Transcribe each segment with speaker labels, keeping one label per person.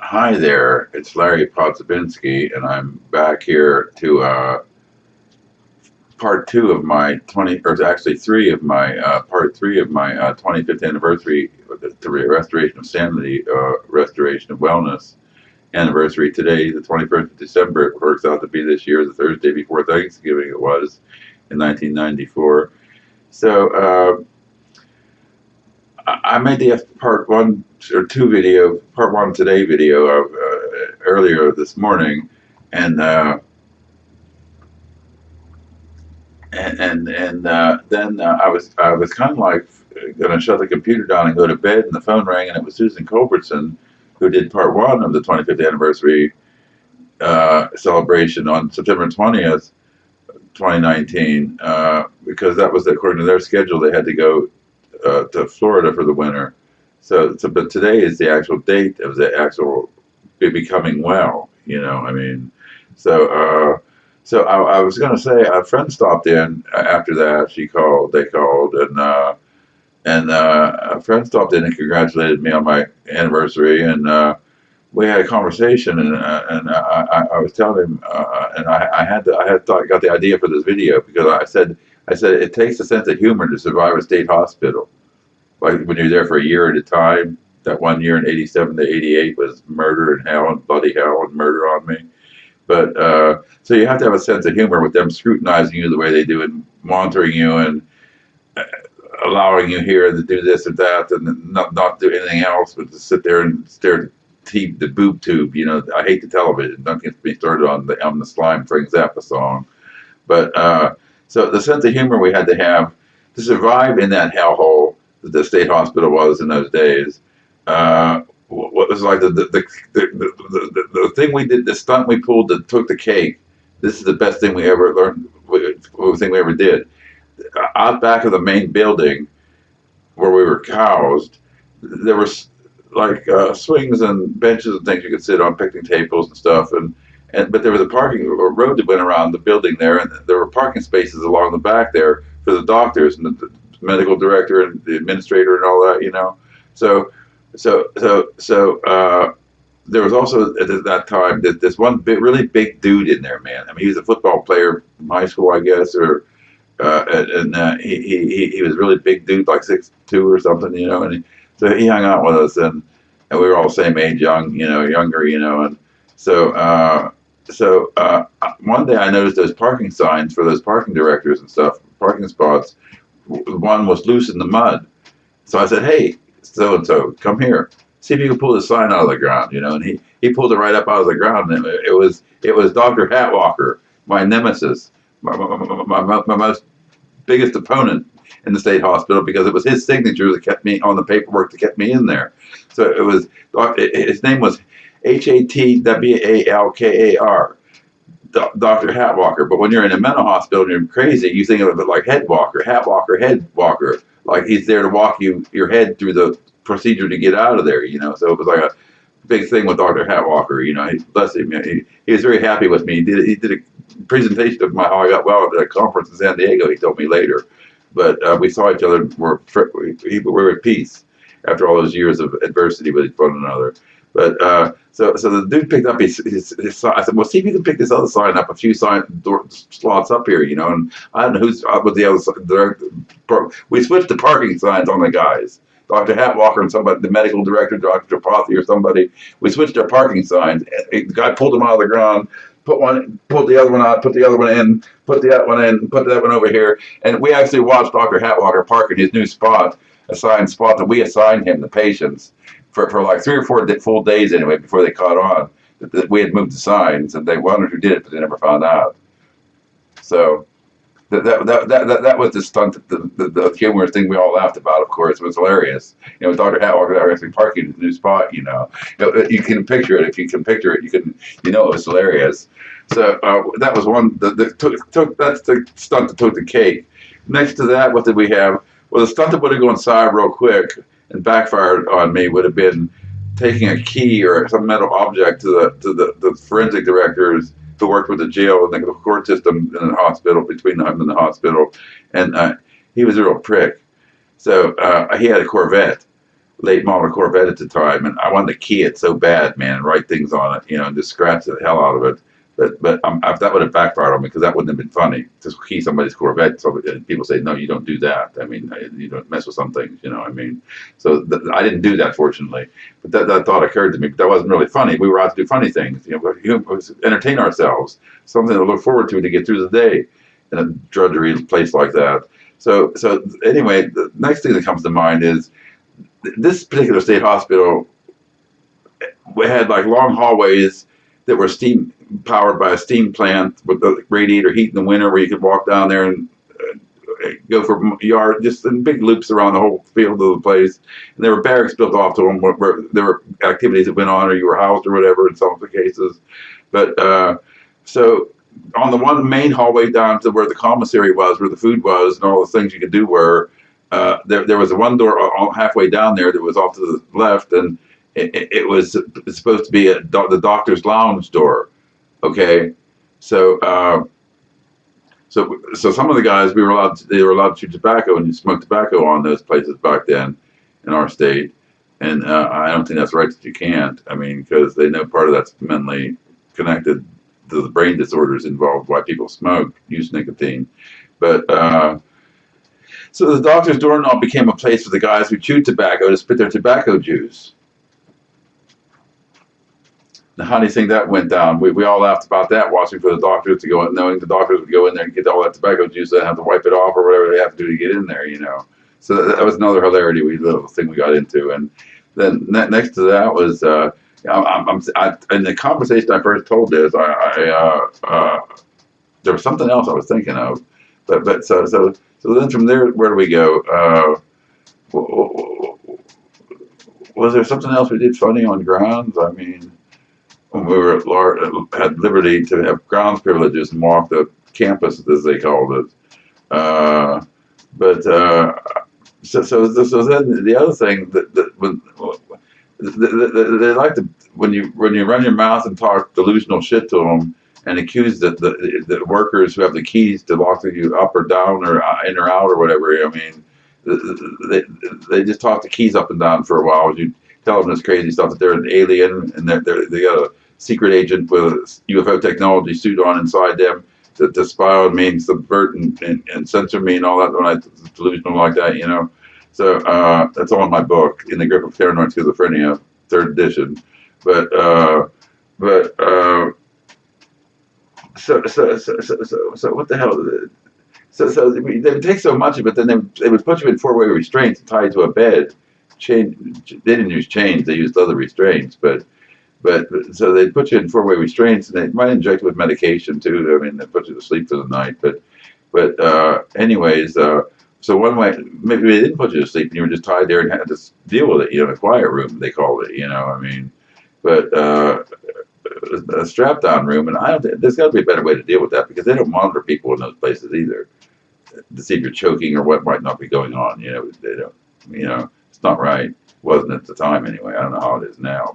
Speaker 1: Hi there, it's Larry Podzoid, and I'm back here to part two of my 20, or actually three of my, part three of my 25th anniversary, the Restoration of Sanity, Restoration of Wellness anniversary today, the 21st of December. It works out to be this year, the Thursday before Thanksgiving it was in 1994. So, I made the part one or two video, part one today video of earlier this morning, and then I was kind of like going to shut the computer down and go to bed, and the phone rang, and it was Susan Culbertson, who did part one of the 25th anniversary celebration on September 20th, 2019, because that was according to their schedule. They had to go to Florida for the winter. But today is the actual date of the actual becoming well. I mean, I was going to say a friend stopped in after that. They called, and a friend stopped in and congratulated me on my anniversary, and we had a conversation, and I was telling him, and got the idea for this video because I said it takes a sense of humor to survive a state hospital. Like when you're there for a year at a time. That one year in '87 to '88 was murder and hell and bloody hell and murder on me. But so you have to have a sense of humor with them scrutinizing you the way they do and monitoring you and allowing you here to do this or that and not do anything else but to sit there and stare at the boob tube. I hate the television. Don't get me started on the slime Frank Zappa song. But so the sense of humor we had to have to survive in that hellhole that the state hospital was in those days. What was like the thing we did, the stunt we pulled that took the cake. This is the best thing we ever learned. Thing we ever did. Out back of the main building, where we were housed, there was like swings and benches and things you could sit on, picnic tables and stuff, but there was a road that went around the building there, and there were parking spaces along the back there for the doctors and the medical director and the administrator and all that. So there was also at that time this one really big dude in there, man. I mean, he was a football player from high school, I guess, or he was a really big dude, like 6'2" or something, so he hung out with us, and we were all the same age, younger, and one day I noticed those parking signs for those parking directors and stuff, parking spots. One was loose in the mud, so I said, "Hey, so and so, come here. See if you can pull the sign out of the ground." And he pulled it right up out of the ground, and it was Dr. Hatwalker, my nemesis, my most biggest opponent in the state hospital, because it was his signature that kept me on the paperwork that kept me in there. So it was his name was Hatwalkar. Dr. Hatwalker. But when you're in a mental hospital and you're crazy, you think of it like Headwalker, Hatwalker, Headwalker. Like he's there to walk your head through the procedure to get out of there, So it was like a big thing with Dr. Hatwalker, Bless him. He was very happy with me. He did a presentation of how I got well at a conference in San Diego. He told me later, but we saw each other. We were at peace after all those years of adversity with one another. But so the dude picked up his sign. I said, "Well, see if you can pick this other sign up, a few slots up here, And I don't know who's up with the other side. We switched the parking signs on the guys, Dr. Hatwalker and somebody, the medical director, Dr. Pothy or somebody. We switched our parking signs. The guy pulled them out of the ground, pulled the other one out, put the other one in, put the other one in, put that one over here, and we actually watched Dr. Hatwalker park in his new spot, assigned spot that we assigned him, the patients. For like 3 or 4 full days anyway, before they caught on that we had moved the signs, and they wondered who did it, but they never found out. So that was the stunt, the humorous thing we all laughed about. Of course, it was hilarious. Dr. Hatwalker actually parking in his new spot. You can picture it. If you can picture it, it was hilarious. So that was one. That's the stunt that took the cake. Next to that, what did we have? Well, the stunt that would have gone sour real quick and backfired on me would have been taking a key or some metal object to the forensic directors who worked with the jail and the court system in the hospital, between him and the hospital, and he was a real prick. So he had a Corvette, late model Corvette at the time, and I wanted to key it so bad, man, and write things on it, and just scratch the hell out of it. But that would have backfired on me because that wouldn't have been funny to key somebody's Corvette. So people say, no, you don't do that. I mean, you don't mess with some things, I mean. So I didn't do that, fortunately. But that thought occurred to me. But that wasn't really funny. We were out to do funny things, entertain ourselves, something to look forward to get through the day in a drudgery place like that. So anyway, the next thing that comes to mind is this particular state hospital. We had like long hallways that were steam powered by a steam plant with the radiator heat in the winter, where you could walk down there and go for yard, just in big loops around the whole field of the place. And there were barracks built off to them where there were activities that went on, or you were housed or whatever in some of the cases. But so on the one main hallway down to where the commissary was, where the food was, and all the things you could do were, there was a one door halfway down there that was off to the left, and it was supposed to be the doctor's lounge door. Okay, so some of the guys they were allowed to chew tobacco, and you smoke tobacco on those places back then in our state, and I don't think that's right that you can't. I mean, because they know part of that's mentally connected to the brain disorders involved why people smoke, use nicotine, but. So the doctor's doorknob became a place for the guys who chewed tobacco to spit their tobacco juice. Now, how do you think that went down? We all laughed about that, watching for the doctors to go in, knowing the doctors would go in there and get all that tobacco juice and have to wipe it off or whatever they have to do to get in there, So that was another hilarity little thing we got into. And then next to that was, in the conversation I first told this, there was something else I was thinking of, but so then from there, where do we go? Was there something else we did funny on grounds? I mean, when we were had liberty to have grounds privileges and walk the campus, as they called it. So then the other thing that when they like to when you run your mouth and talk delusional shit to them and accuse the workers who have the keys to lock you up or down or in or out or whatever. I mean, they just talk the keys up and down for a while. You tell them this crazy stuff that they're an alien and they got a secret agent with a UFO technology suit on inside them to spy on me and subvert and censor me and all that when I'm delusional like that, So that's all in my book, In the Grip of Paranoid Schizophrenia, 3rd edition. So what the hell? So they would take so much of it, then they would put you in 4-way restraints tied to a bed. They didn't use chains; they used other restraints. But so they'd put you in 4-way restraints, and they might inject you with medication too. I mean, they put you to sleep for the night. But anyways, so one way maybe they didn't put you to sleep, and you were just tied there and had to deal with it. In a quiet room, they called it. I mean, but. A strap-down room, and there's got to be a better way to deal with that because they don't monitor people in those places either to see if you're choking or what might not be going on. They don't. It's not right. It wasn't at the time anyway. I don't know how it is now,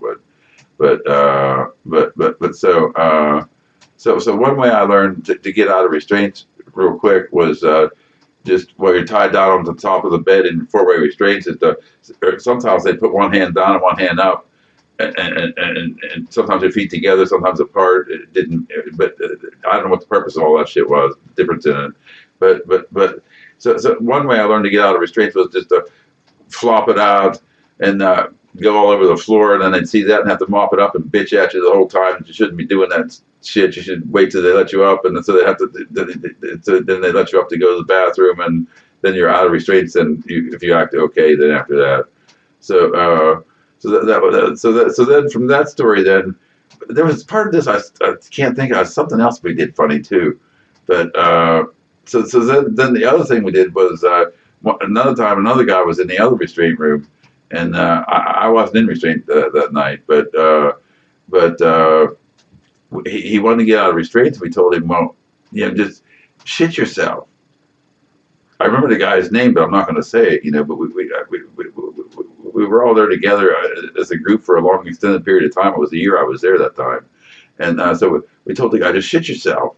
Speaker 1: so one way I learned to get out of restraints real quick was just while you're tied down on the top of the bed in 4-way restraints. Sometimes they put one hand down and one hand up. And sometimes your feet together, sometimes apart. It didn't, but I don't know what the purpose of all that shit was. The difference in it, but so one way I learned to get out of restraints was just to flop it out and go all over the floor, and then they'd see that and have to mop it up and bitch at you the whole time. You shouldn't be doing that shit. You should wait till they let you up, and so they have to. Then they let you up to go to the bathroom, and then you're out of restraints. And if you act okay, then after that, So then from that story, then there was part of this I can't think of. Something else we did funny too, but so then the other thing we did was another time another guy was in the other restraint room, and I wasn't in restraint that night, but he wanted to get out of restraints. We told him, well, just shit yourself. I remember the guy's name, but I'm not going to say it, but we were all there together as a group for a long, extended period of time. It was a year I was there that time. And so we told the guy, just shit yourself.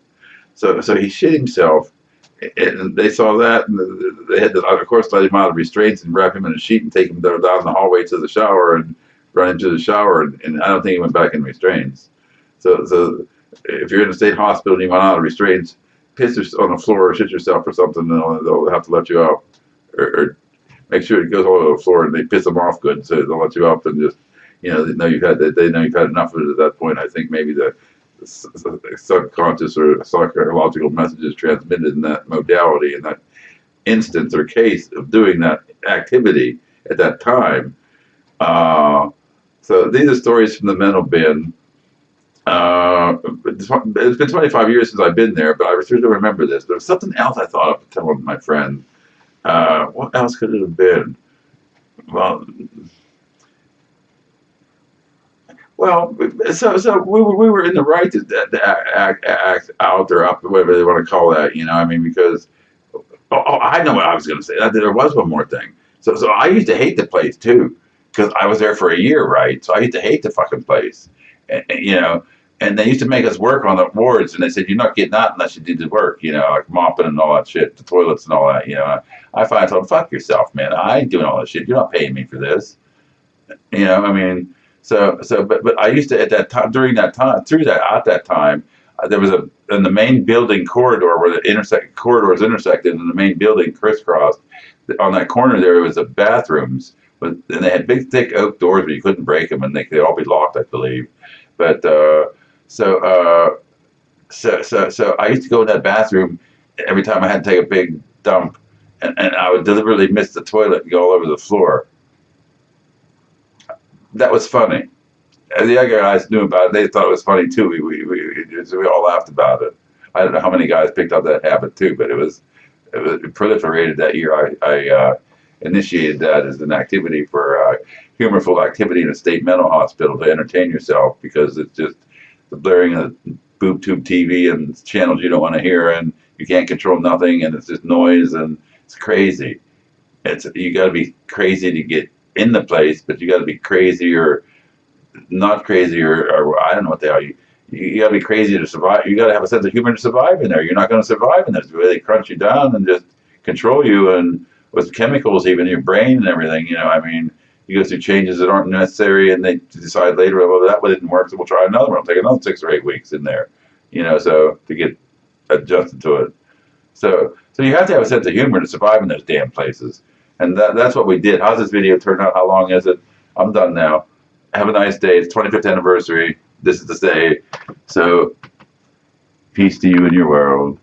Speaker 1: So he shit himself, And they saw that, and they had to, of course, let him out of restraints and wrap him in a sheet and take him down the hallway to the shower and run into the shower. And I don't think he went back in restraints. So if you're in a state hospital and you went out of restraints, piss on the floor or shit yourself or something, they'll have to let you out. Or make sure it goes all over the floor and they piss them off good, so they'll let you up and just, they know you've had enough of it at that point. I think maybe the subconscious or psychological messages transmitted in that modality, in that instance or case of doing that activity at that time. So these are stories from the mental bin. It's been 25 years since I've been there, but I still remember this. There was something else I thought of telling my friend. What else could it have been? So we were in the right to act out or up, whatever they want to call that. I mean, because I know what I was going to say. There was one more thing. So I used to hate the place too, because I was there for a year, right? So I used to hate the fucking place, and they used to make us work on the wards, and they said, you're not getting out unless you did the work, like mopping and all that shit, the toilets and all that, I finally told them, fuck yourself, man. I ain't doing all that shit. You're not paying me for this. I mean, but I used to, at that time, at that time, there was in the main building corridor where the corridors intersected and the main building crisscrossed. On that corner there was a bathrooms, and they had big thick oak doors, but you couldn't break them, and they could all be locked, I believe. But so I used to go in that bathroom every time I had to take a big dump, and I would deliberately miss the toilet and go all over the floor. That was funny. And the other guys knew about it. They thought it was funny too. We all laughed about it. I don't know how many guys picked up that habit too, but it proliferated that year. I initiated that as an activity for humorful activity in a state mental hospital to entertain yourself, because it's just the blaring of boob tube TV and channels you don't want to hear, and you can't control nothing, and it's just noise, and it's crazy. You got to be crazy to get in the place, but you got to be crazy or not crazy, or I don't know what the hell. You got to be crazy to survive. You got to have a sense of humor to survive in there. You're not going to survive in there. They crunch you down and just control you, and with chemicals even in your brain and everything. I mean, you go through changes that aren't necessary, and they decide later, well, that one didn't work, so we'll try another one. It'll take another 6 or 8 weeks in there, so to get adjusted to it. So you have to have a sense of humor to survive in those damn places. And that's what we did. How's this video turned out? How long is it? I'm done now. Have a nice day. It's 25th anniversary. This is the day. So, peace to you and your world.